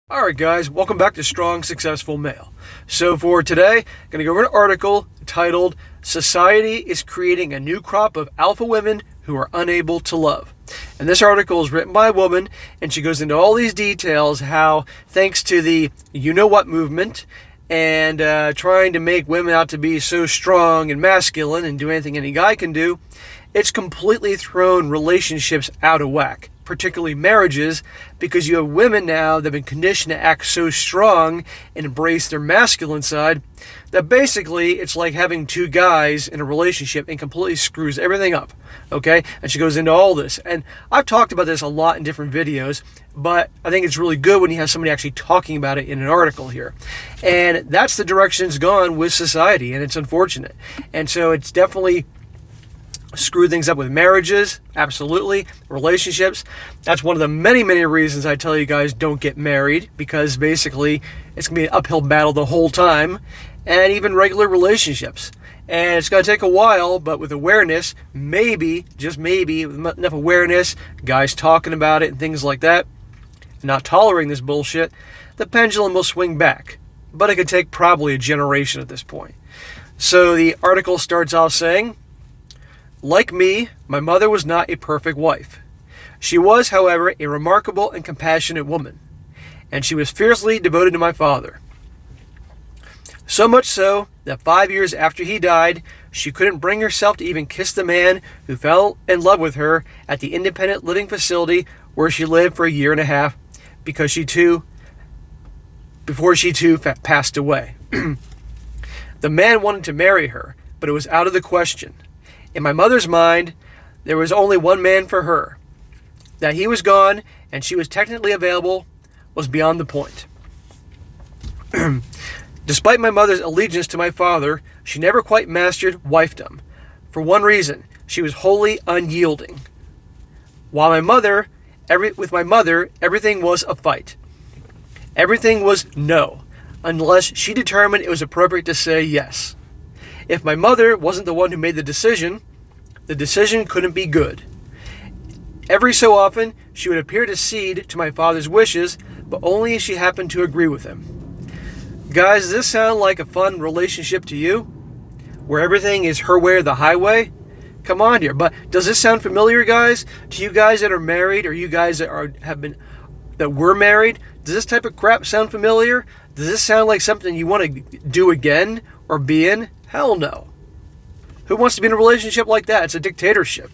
Alright guys, welcome back to Strong Successful Male. So for today, I'm going to go over an article titled, Society is Creating a New Crop of Alpha Women Who Are Unable to Love. And this article is written by a woman, and she goes into all these details how, thanks to the you-know-what movement, and trying to make women out to be so strong and masculine and do anything any guy can do, it's completely thrown relationships out of whack, particularly marriages, because you have women now that have been conditioned to act so strong and embrace their masculine side that basically it's like having two guys in a relationship and completely screws everything up, okay? And she goes into all this. And I've talked about this a lot in different videos, but I think it's really good when you have somebody actually talking about it in an article here. And that's the direction it's gone with society, and it's unfortunate. And so it's definitely screw things up with marriages, absolutely, relationships. That's one of the many reasons I tell you guys don't get married, because basically it's going to be an uphill battle the whole time, and even regular relationships. And it's going to take a while, but with awareness, maybe, just maybe, with enough awareness, guys talking about it and things like that, and not tolerating this bullshit, the pendulum will swing back. But it could take probably a generation at this point. So the article starts off saying, like me, my mother was not a perfect wife. She was, however, a remarkable and compassionate woman, and she was fiercely devoted to my father. So much so that 5 years after he died, she couldn't bring herself to even kiss the man who fell in love with her at the independent living facility where she lived for a year and a half, before she too passed away. The man wanted to marry her, but it was out of the question. In my mother's mind, there was only one man for her. That he was gone and she was technically available was beyond the point. Despite my mother's allegiance to my father, she never quite mastered wifedom. For one reason, she was wholly unyielding. With my mother, everything was a fight. Everything was no, unless she determined it was appropriate to say yes. If my mother wasn't the one who made the decision couldn't be good. Every so often, she would appear to cede to my father's wishes, but only if she happened to agree with him. Guys, does this sound like a fun relationship to you? Where everything is her way or the highway? Come on here. But does this sound familiar, guys? To you guys that are married, or you guys that were married, does this type of crap sound familiar? Does this sound like something you want to do again or be in? Hell no. Who wants to be in a relationship like that? It's a dictatorship.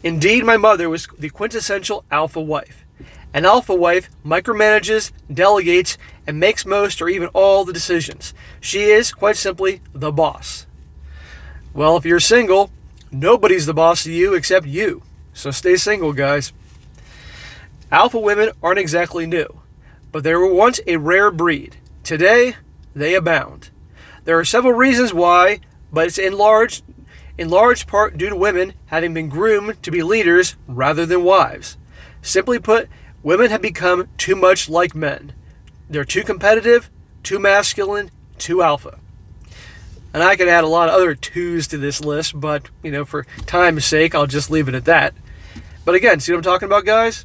Indeed, my mother was the quintessential alpha wife. An alpha wife micromanages, delegates, and makes most or even all the decisions. She is, quite simply, the boss. Well, if you're single, nobody's the boss of you except you. So stay single, guys. Alpha women aren't exactly new, but they were once a rare breed. Today, they abound. There are several reasons why, but it's in large part due to women having been groomed to be leaders rather than wives. Simply put, women have become too much like men. They're too competitive, too masculine, too alpha. And I could add a lot of other twos to this list, but, for time's sake, I'll just leave it at that. But again, see what I'm talking about, guys?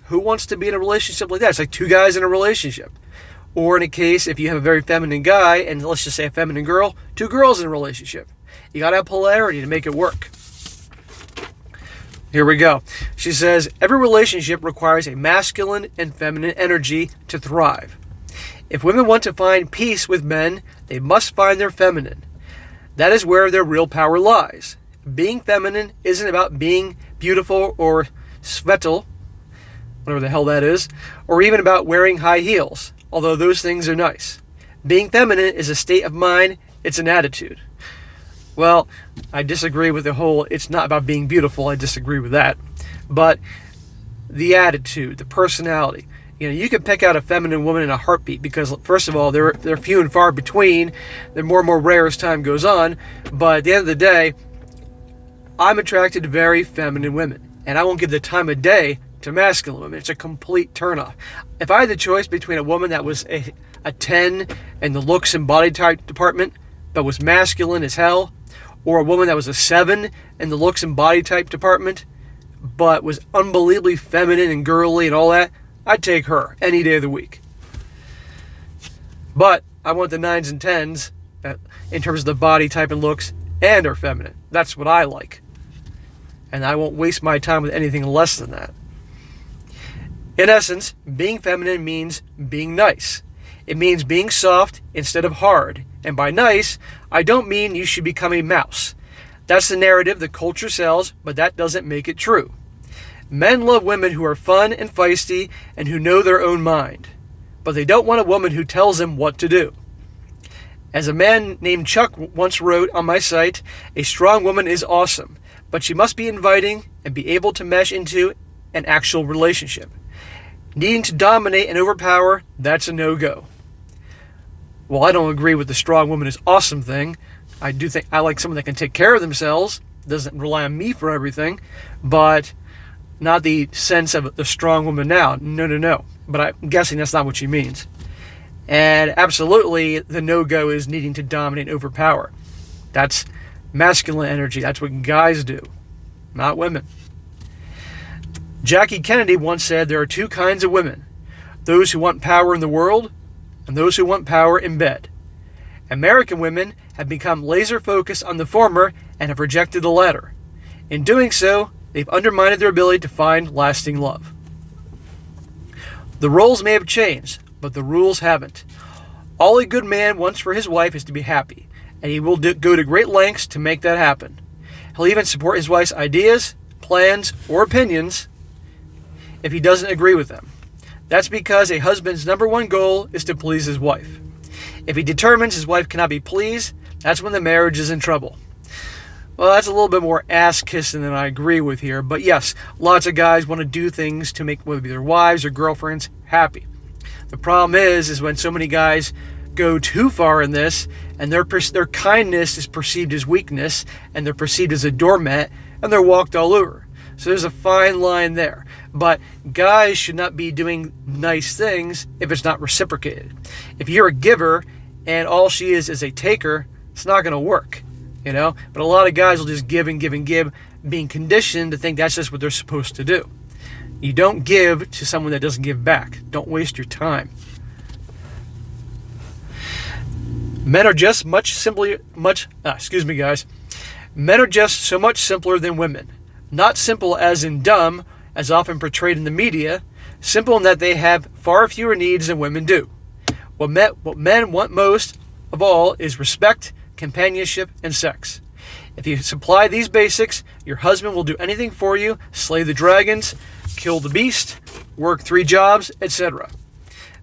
Who wants to be in a relationship like that? It's like two guys in a relationship. Or in a case, if you have a very feminine guy, and let's just say a feminine girl, two girls in a relationship. You gotta have polarity to make it work. Here we go. She says, every relationship requires a masculine and feminine energy to thrive. If women want to find peace with men, they must find their feminine. That is where their real power lies. Being feminine isn't about being beautiful or svetel, whatever the hell that is, or even about wearing high heels, although those things are nice. Being feminine is a state of mind, it's an attitude. Well, I disagree with the whole, it's not about being beautiful, I disagree with that. But the attitude, the personality. You can pick out a feminine woman in a heartbeat because, first of all, they're few and far between. They're more and more rare as time goes on. But at the end of the day, I'm attracted to very feminine women. And I won't give the time of day to masculine women. It's a complete turnoff. If I had the choice between a woman that was a 10 in the looks and body type department, but was masculine as hell, or a woman that was a 7 in the looks and body type department, but was unbelievably feminine and girly and all that, I'd take her any day of the week. But I want the 9s and 10s in terms of the body type and looks and are feminine. That's what I like. And I won't waste my time with anything less than that. In essence, being feminine means being nice. It means being soft instead of hard. And by nice, I don't mean you should become a mouse. That's the narrative the culture sells, but that doesn't make it true. Men love women who are fun and feisty and who know their own mind. But they don't want a woman who tells them what to do. As a man named Chuck once wrote on my site, a strong woman is awesome, but she must be inviting and be able to mesh into an actual relationship. Needing to dominate and overpower, that's a no-go. Well, I don't agree with the strong woman is awesome thing. I do think I like someone that can take care of themselves, doesn't rely on me for everything, but not the sense of the strong woman now. No. But I'm guessing that's not what she means. And absolutely, the no-go is needing to dominate and overpower. That's masculine energy. That's what guys do, not women. Jackie Kennedy once said there are two kinds of women: those who want power in the world and those who want power in bed. American women have become laser focused on the former and have rejected the latter. In doing so, they've undermined their ability to find lasting love. The roles may have changed, but the rules haven't. All a good man wants for his wife is to be happy, and he will go to great lengths to make that happen. He'll even support his wife's ideas, plans, or opinions if he doesn't agree with them. That's because a husband's number one goal is to please his wife. If he determines his wife cannot be pleased, that's when the marriage is in trouble. Well, that's a little bit more ass-kissing than I agree with here, but yes, lots of guys want to do things to make whether their wives or girlfriends happy. The problem is when so many guys go too far in this, and their kindness is perceived as weakness, and they're perceived as a doormat, and they're walked all over. So there's a fine line there. But guys should not be doing nice things if it's not reciprocated. If you're a giver and all she is a taker, it's not going to work, you know? But a lot of guys will just give and give and give, being conditioned to think that's just what they're supposed to do. You don't give to someone that doesn't give back. Don't waste your time. Men are just Men are just so much simpler than women. Not simple as in dumb, as often portrayed in the media, simple in that they have far fewer needs than women do. What men want most of all is respect, companionship, and sex. If you supply these basics, your husband will do anything for you: slay the dragons, kill the beast, work 3 jobs, etc.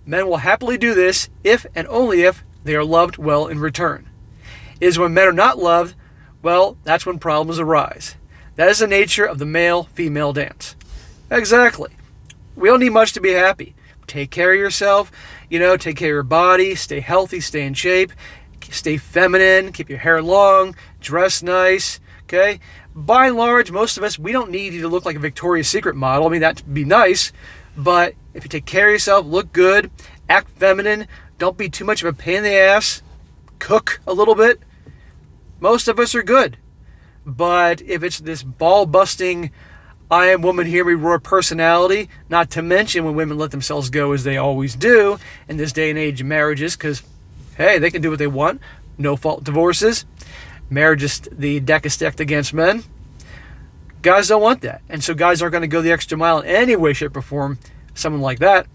Men will happily do this if and only if they are loved well in return. It is when men are not loved, well, that's when problems arise. That is the nature of the male-female dance. Exactly. We don't need much to be happy. Take care of yourself, take care of your body, stay healthy, stay in shape, stay feminine, keep your hair long, dress nice, okay? By and large, most of us, we don't need you to look like a Victoria's Secret model. I mean, that'd be nice, but if you take care of yourself, look good, act feminine, don't be too much of a pain in the ass, cook a little bit, most of us are good. But if it's this ball-busting, I am woman, hear me roar personality, not to mention when women let themselves go as they always do in this day and age of marriages, because, hey, they can do what they want, no-fault divorces, the deck is stacked against men. Guys don't want that. And so guys aren't going to go the extra mile in any way, shape, or form, someone like that.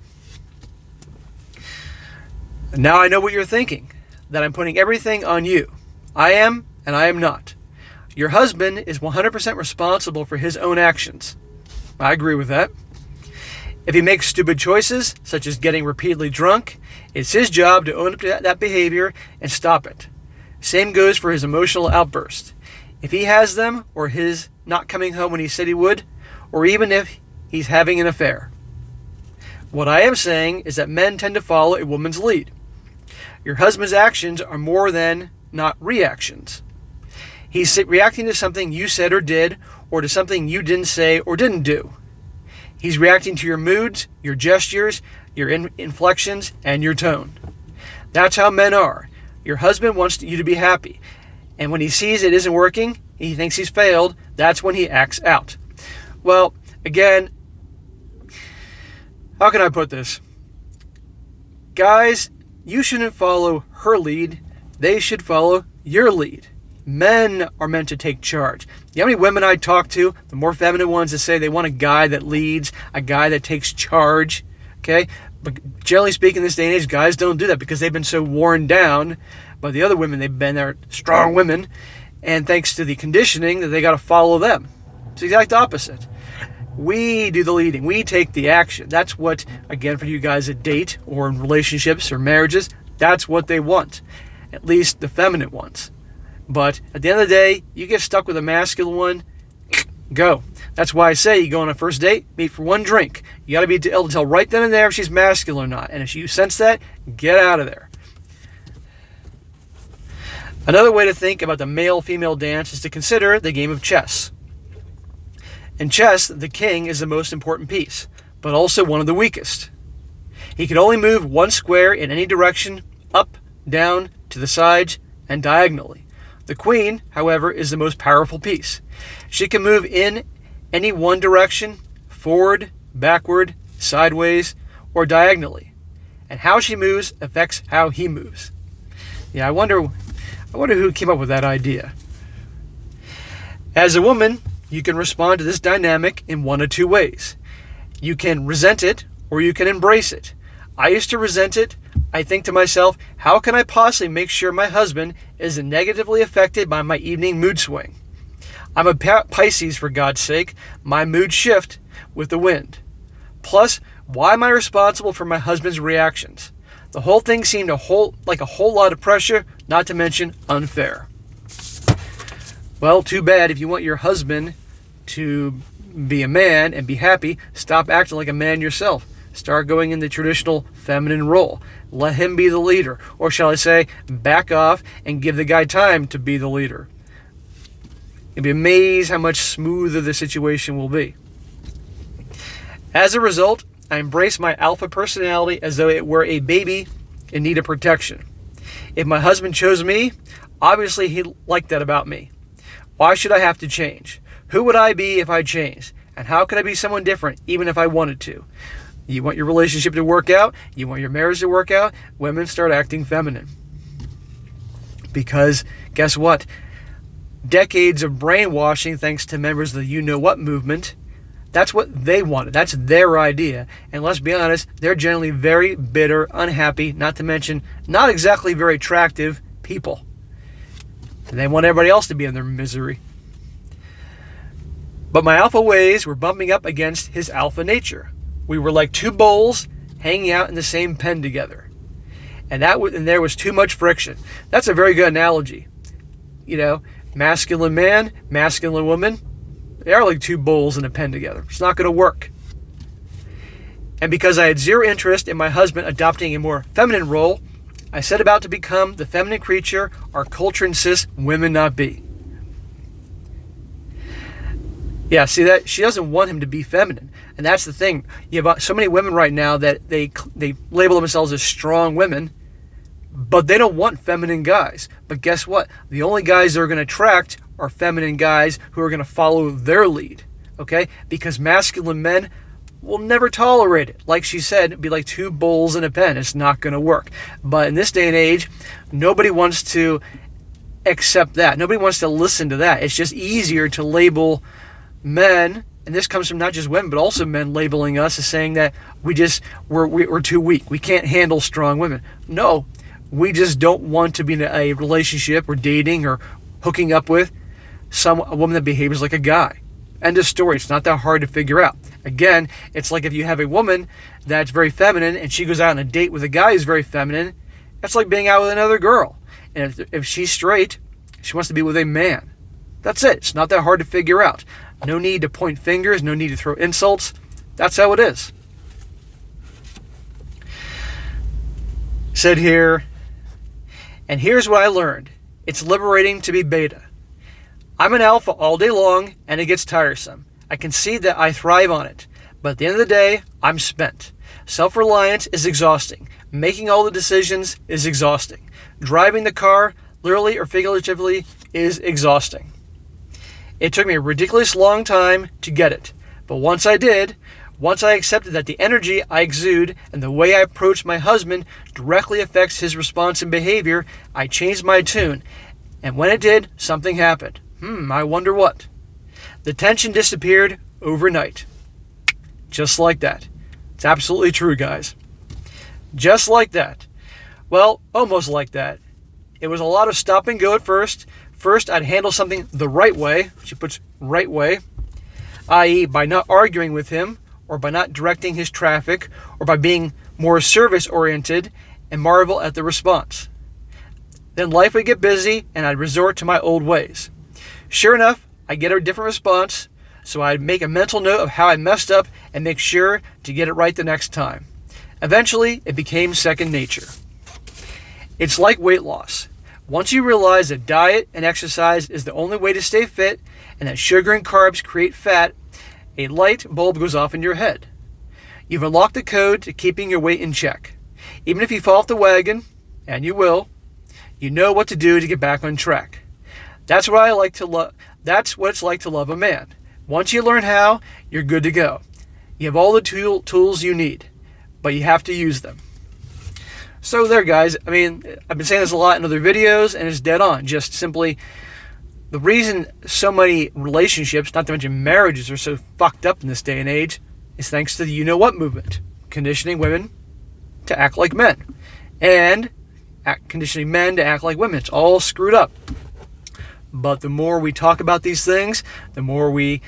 Now I know what you're thinking, that I'm putting everything on you. I am, and I am not. Your husband is 100% responsible for his own actions. I agree with that. If he makes stupid choices, such as getting repeatedly drunk, it's his job to own up to that behavior and stop it. Same goes for his emotional outbursts. If he has them, or his not coming home when he said he would, or even if he's having an affair. What I am saying is that men tend to follow a woman's lead. Your husband's actions are more than not reactions. He's reacting to something you said or did, or to something you didn't say or didn't do. He's reacting to your moods, your gestures, your inflections, and your tone. That's how men are. Your husband wants you to be happy. And when he sees it isn't working, he thinks he's failed, that's when he acts out. Well, Again, how can I put this? Guys, you shouldn't follow her lead. They should follow your lead. Men are meant to take charge. You know how many women I talk to, the more feminine ones, that say they want a guy that leads, a guy that takes charge, okay? But generally speaking, in this day and age, guys don't do that because they've been so worn down by the other women they've been. They're strong women, and thanks to the conditioning that they got to follow them. It's the exact opposite. We do the leading. We take the action. That's what, again, for you guys that date or in relationships or marriages, that's what they want. At least the feminine ones. But at the end of the day, you get stuck with a masculine one, go. That's why I say you go on a first date, meet for one drink. You got to be able to tell right then and there if she's masculine or not. And if you sense that, get out of there. Another way to think about the male-female dance is to consider the game of chess. In chess, the king is the most important piece, but also one of the weakest. He can only move one square in any direction, up, down, to the sides, and diagonally. The queen, however, is the most powerful piece. She can move in any one direction, forward, backward, sideways, or diagonally. And how she moves affects how he moves. Yeah, I wonder who came up with that idea. As a woman, you can respond to this dynamic in one of two ways. You can resent it, or you can embrace it. I used to resent it. I think to myself, how can I possibly make sure my husband isn't negatively affected by my evening mood swing? I'm a Pisces, for God's sake. My mood shift with the wind. Plus, why am I responsible for my husband's reactions? The whole thing seemed like a whole lot of pressure, not to mention unfair. Well, too bad. If you want your husband to be a man and be happy, stop acting like a man yourself. Start going in the traditional feminine role. Let him be the leader. Or shall I say, back off and give the guy time to be the leader. You'll be amazed how much smoother the situation will be. As a result, I embrace my alpha personality as though it were a baby in need of protection. If my husband chose me, obviously he liked that about me. Why should I have to change? Who would I be if I changed? And how could I be someone different even if I wanted to? You want your relationship to work out? You want your marriage to work out? Women start acting feminine. Because guess what? Decades of brainwashing thanks to members of the You Know What movement, that's what they wanted. That's their idea. And let's be honest, they're generally very bitter, unhappy, not to mention not exactly very attractive people. And they want everybody else to be in their misery. But my alpha ways were bumping up against his alpha nature. We were like two bulls hanging out in the same pen together. And there was too much friction. That's a very good analogy. You know, masculine man, masculine woman, they are like two bulls in a pen together. It's not going to work. And because I had zero interest in my husband adopting a more feminine role, I set about to become the feminine creature our culture insists women not be. Yeah, see that? She doesn't want him to be feminine. And that's the thing. You have so many women right now that they label themselves as strong women, but they don't want feminine guys. But guess what? The only guys they're going to attract are feminine guys who are going to follow their lead. Okay? Because masculine men will never tolerate it. Like she said, it'd be like two bulls in a pen. It's not going to work. But in this day and age, nobody wants to accept that. Nobody wants to listen to that. It's just easier to label men, and this comes from not just women, but also men labeling us as saying that we're too weak. We can't handle strong women. No, we just don't want to be in a relationship or dating or hooking up with a woman that behaves like a guy. End of story. It's not that hard to figure out. Again, it's like if you have a woman that's very feminine and she goes out on a date with a guy who's very feminine, that's like being out with another girl. And if she's straight, she wants to be with a man. That's it. It's not that hard to figure out. No need to point fingers, no need to throw insults. That's how it is. Said here, and here's what I learned. It's liberating to be beta. I'm an alpha all day long, and it gets tiresome. I can see that I thrive on it. But at the end of the day, I'm spent. Self-reliance is exhausting. Making all the decisions is exhausting. Driving the car, literally or figuratively, is exhausting. It took me a ridiculous long time to get it, But once I did, once I accepted that the energy I exude and the way I approach my husband directly affects his response and behavior, I changed my tune. And when it did, something happened. I wonder what. The tension disappeared overnight. Just like that. It's absolutely true, guys. Just like that. Well, almost like that. It was a lot of stop and go at first. First, I'd handle something the right way. She puts right way. I.e., by not arguing with him, or by not directing his traffic, or by being more service-oriented, and marvel at the response. Then life would get busy, and I'd resort to my old ways. Sure enough, I'd get a different response, so I'd make a mental note of how I messed up and make sure to get it right the next time. Eventually, it became second nature. It's like weight loss. Once you realize that diet and exercise is the only way to stay fit, and that sugar and carbs create fat, a light bulb goes off in your head. You've unlocked the code to keeping your weight in check. Even if you fall off the wagon, and you will, you know what to do to get back on track. That's what it's like to love a man. Once you learn how, you're good to go. You have all the tools you need, but you have to use them. So there, guys. I mean, I've been saying this a lot in other videos, and it's dead on. Just simply, the reason so many relationships, not to mention marriages, are so fucked up in this day and age is thanks to the you-know-what movement. Conditioning women to act like men. And conditioning men to act like women. It's all screwed up. But the more we talk about these things, the more we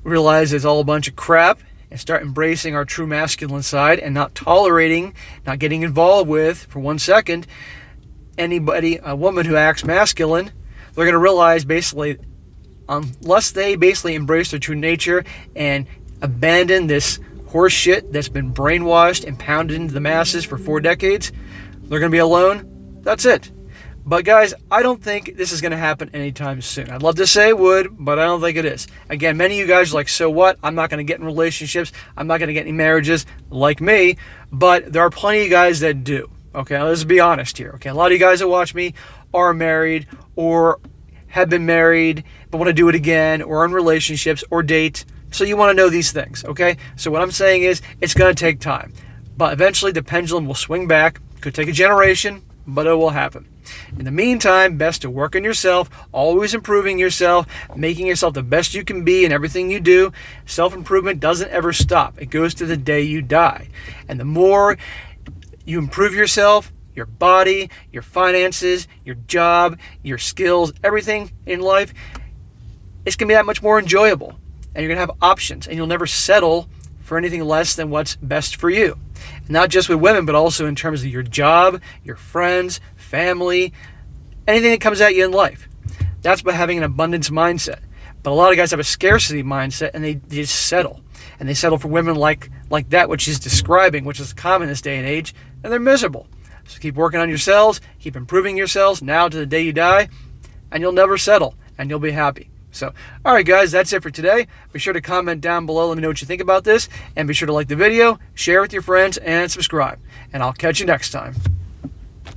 realize it's all a bunch of crap, and start embracing our true masculine side and not tolerating, not getting involved with, for 1 second, a woman who acts masculine. They're going to realize basically, unless they basically embrace their true nature and abandon this horse shit that's been brainwashed and pounded into the masses for 4 decades, they're going to be alone. That's it. But guys, I don't think this is going to happen anytime soon. I'd love to say it would, but I don't think it is. Again, many of you guys are like, so what? I'm not going to get in relationships. I'm not going to get any marriages like me. But there are plenty of guys that do. Okay, let's be honest here. Okay, a lot of you guys that watch me are married or have been married but want to do it again, or in relationships or date. So you want to know these things, okay? So what I'm saying is it's going to take time. But eventually the pendulum will swing back. Could take a generation, but it will happen. In the meantime, best to work on yourself, always improving yourself, making yourself the best you can be in everything you do. Self-improvement doesn't ever stop. It goes to the day you die. And the more you improve yourself, your body, your finances, your job, your skills, everything in life, it's going to be that much more enjoyable. And you're going to have options, and you'll never settle for anything less than what's best for you. Not just with women, but also in terms of your job, your friends, family, anything that comes at you in life. That's by having an abundance mindset. But a lot of guys have a scarcity mindset, and they just settle. And they settle for women like that, which she's describing, which is common in this day and age, and they're miserable. So keep working on yourselves, keep improving yourselves now to the day you die, and you'll never settle, and you'll be happy. So, all right, guys, that's it for today. Be sure to comment down below. Let me know what you think about this. And be sure to like the video, share with your friends, and subscribe. And I'll catch you next time.